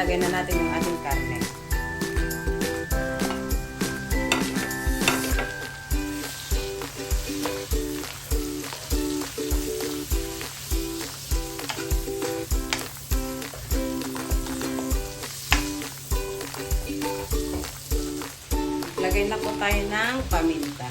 ilalagay na natin yung ating karne. Lagay na po tayo ng paminta.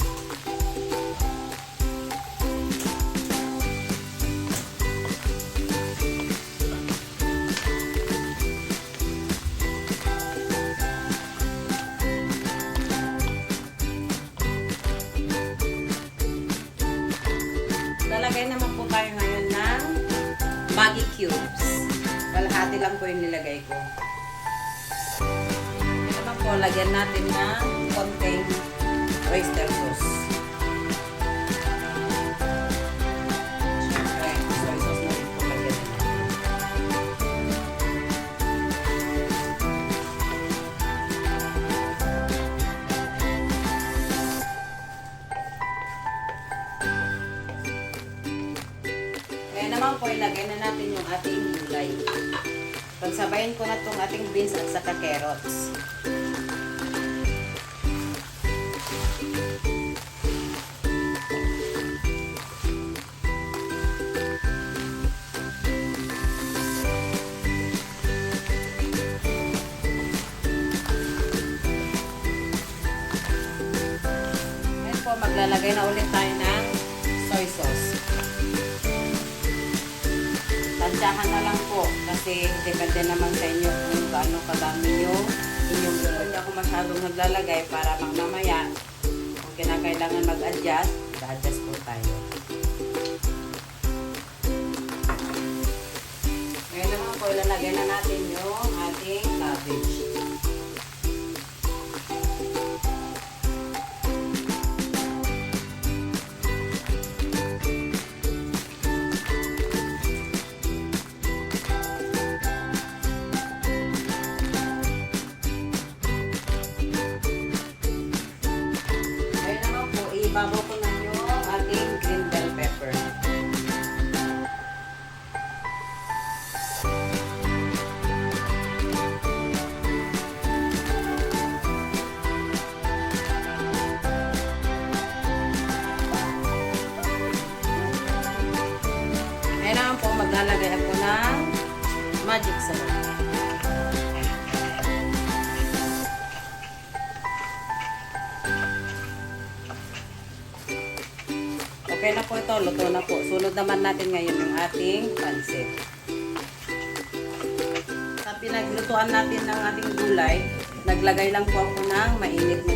Lalagay naman po tayo ngayon ng Maggi cubes. Kalahati lang po yung nilagay ko. Ito naman po, lagyan natin ng konting oyster sauce. Siyempre, soy sauce na rin po lagyan natin. Kaya naman po, ilagay na natin yung ating gulay. Pagsabayin ko na itong ating beans at saka carrots. Ngayon po, maglalagay na ulit tayo ng soy sauce. Tansyahan na lang po kasi depende naman sa inyo kung gaano kadami yung inyong gusto. Hindi ako masyadong naglalagay para mamaya kung kinakailangan mag-adjust, mag-adjust po tayo. Ngayon naman po, ilalagay na natin yung ating cabbage. Ibabaw ko na yung ating green bell pepper. Ngayon naman po, maglalagay ako ng magic sarap. Okay na po ito, luto na po. Sunod naman natin ngayon yung ating pansit. Sa pinaglutuan natin ng ating gulay, naglagay lang po ako ng mainit na